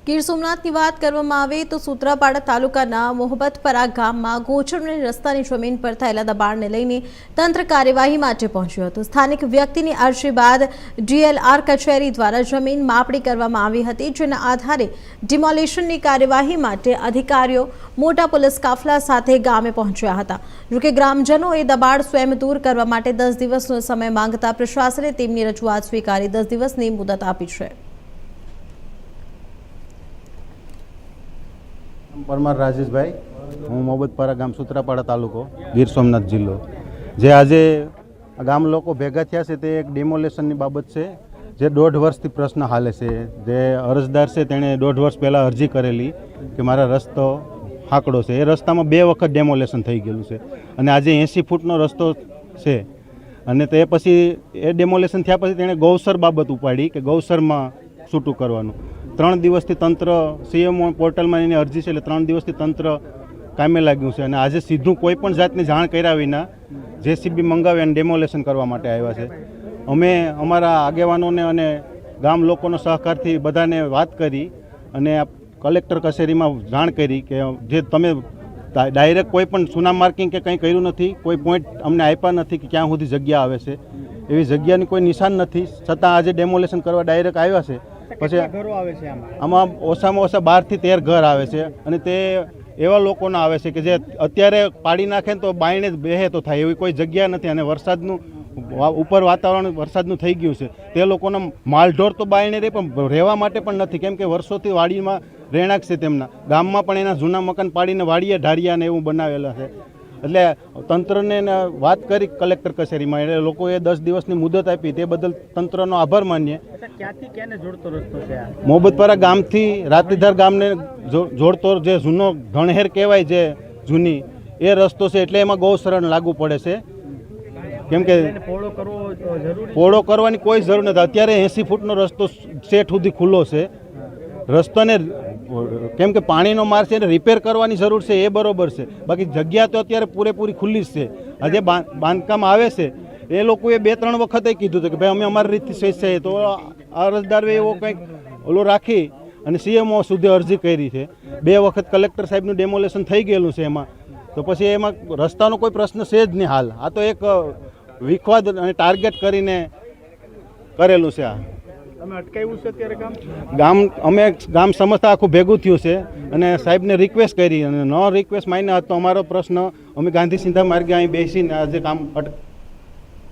ગીર સોમનાથની વાત કરવામાં આવે તો સૂત્રાપાડા તાલુકાના મોહબ્બતપરા ગામમાં ગોચર અને રસ્તાની જમીન પર થયેલા દબાણને લઈને તંત્ર કાર્યવાહી માટે પહોંચ્યું હતું। સ્થાનિક વ્યક્તિની અરજી બાદ ડીએલઆર કચેરી દ્વારા જમીન માપણી કરવામાં આવી હતી, જેના આધારે ડિમોલિશનની કાર્યવાહી માટે અધિકારીઓ મોટા પોલીસ કાફલા સાથે ગામે પહોંચ્યા હતા। જોકે ગ્રામજનોએ દબાણ સ્વયં દૂર કરવા માટે 10 દિવસનો સમય માંગતા પ્રશાસને તેમની રજૂઆત સ્વીકારી 10 દિવસની મુદત આપી છે। પરમાર રાજેશભાઈ, હું મોહબ્બતપરા ગામ સૂત્રાપાડા તાલુકો ગીર સોમનાથ જિલ્લો। જે આજે ગામ લોકો ભેગા થયા છે તે એક ડિમોલેશનની બાબત છે, જે 1.5 વર્ષથી પ્રશ્ન હાલે છે। જે અરજદાર છે તેણે 1.5 વર્ષ પહેલાં અરજી કરેલી કે મારા રસ્તો હાંકડો છે, એ રસ્તામાં 2 વખત ડેમોલેશન થઈ ગયેલું છે અને આજે 80 ફૂટનો રસ્તો છે અને તે પછી એ ડેમોલેશન થયા પછી તેણે ગૌસર બાબત ઉપાડી કે ગૌસરમાં છૂટું કરવાનું। 3 દિવસથી તંત્ર સીએમઓ પોર્ટલમાં એની અરજી છે એટલે 3 દિવસથી તંત્ર કામે લાગ્યું છે અને આજે સીધું કોઈ પણ જાતની જાણ કર્યા વિના જેસીબી મંગાવી અને ડેમોલેશન કરવા માટે આવ્યા છે। અમે અમારા આગેવાનોને અને ગામ લોકોનો સહકારથી બધાને વાત કરી અને કલેક્ટર કચેરીમાં જાણ કરી કે જે તમે ડાયરેક્ટ કોઈ પણ સુના માર્કિંગ કે કંઈ કર્યું નથી, કોઈ પોઈન્ટ અમને આપ્યા નથી કે ક્યાં સુધી જગ્યા આવે છે, એવી જગ્યાની કોઈ નિશાન નથી, છતાં આજે ડેમોલેશન કરવા ડાયરેક્ટ આવ્યા છે। પછી આમાં ઓછામાં ઓછા 12 થી 13 ઘર આવે છે અને તે એવા લોકોના આવે છે કે જે અત્યારે પાડી નાખે તો બાયણે જ બેહે તો થાય એવી કોઈ જગ્યા નથી અને વરસાદનું ઉપર વાતાવરણ વરસાદનું થઈ ગયું છે। તે લોકોના માલઢોર તો બાયણે રહે પણ રહેવા માટે પણ નથી, કેમ કે વર્ષોથી વાડીમાં રહેણાંક છે તેમના। ગામમાં પણ એના જૂના મકાન પાડીને વાડીએ ઢાળિયા ને એવું બનાવેલા છે। એટલે તંત્રને વાત કરી કલેક્ટર કચેરીમાં, એટલે લોકોએ 10 દિવસની મુદત આપી, તે બદલ તંત્રનો આભાર માનીએ। ક્યાંથી ક્યાંને જોડતો રસ્તો છે? મોહબ્બતપરા ગામથી રાતીધાર ગામને જોડતો જે જૂનો ધણહેર કહેવાય, જે જૂની એ રસ્તો છે, એટલે એમાં ગૌશરણ લાગુ પડે છે, કેમ કે પહોળો કરવાની કોઈ જરૂર નથી। અત્યારે 80 ફૂટનો રસ્તો શેઠ સુધી ખુલ્લો છે। રસ્તાને કેમ કે પાણીનો માર છે એને રિપેર કરવાની જરૂર છે, એ બરોબર છે, બાકી જગ્યા તો અત્યારે પૂરેપૂરી ખુલ્લી જ છે। આજે બાંધકામ આવે છે એ લોકોએ 2-3 વખતે કીધું હતું કે ભાઈ અમે અમારી રીતથી સ્વેચ્છાએ, તો અરજદારે એવો કંઈક ઓલો રાખી અને સીએમઓ સુધી અરજી કરી છે। 2 વખત કલેક્ટર સાહેબનું ડેમોલેશન થઈ ગયેલું છે એમાં, તો પછી એમાં રસ્તાનો કોઈ પ્રશ્ન છે જ નહીં હાલ। આ તો એક વિખવાદ અને ટાર્ગેટ કરીને કરેલું છે। આ અટકાવ્યું છે અત્યારે ગામ સમજતા આખું ભેગું થયું છે અને સાહેબને રિક્વેસ્ટ કરી અને ન રિક્વેસ્ટ માન્યા તો અમારો પ્રશ્ન અમે ગાંધી સિંધા માર્ગે અહીં બેસીને આજે કામ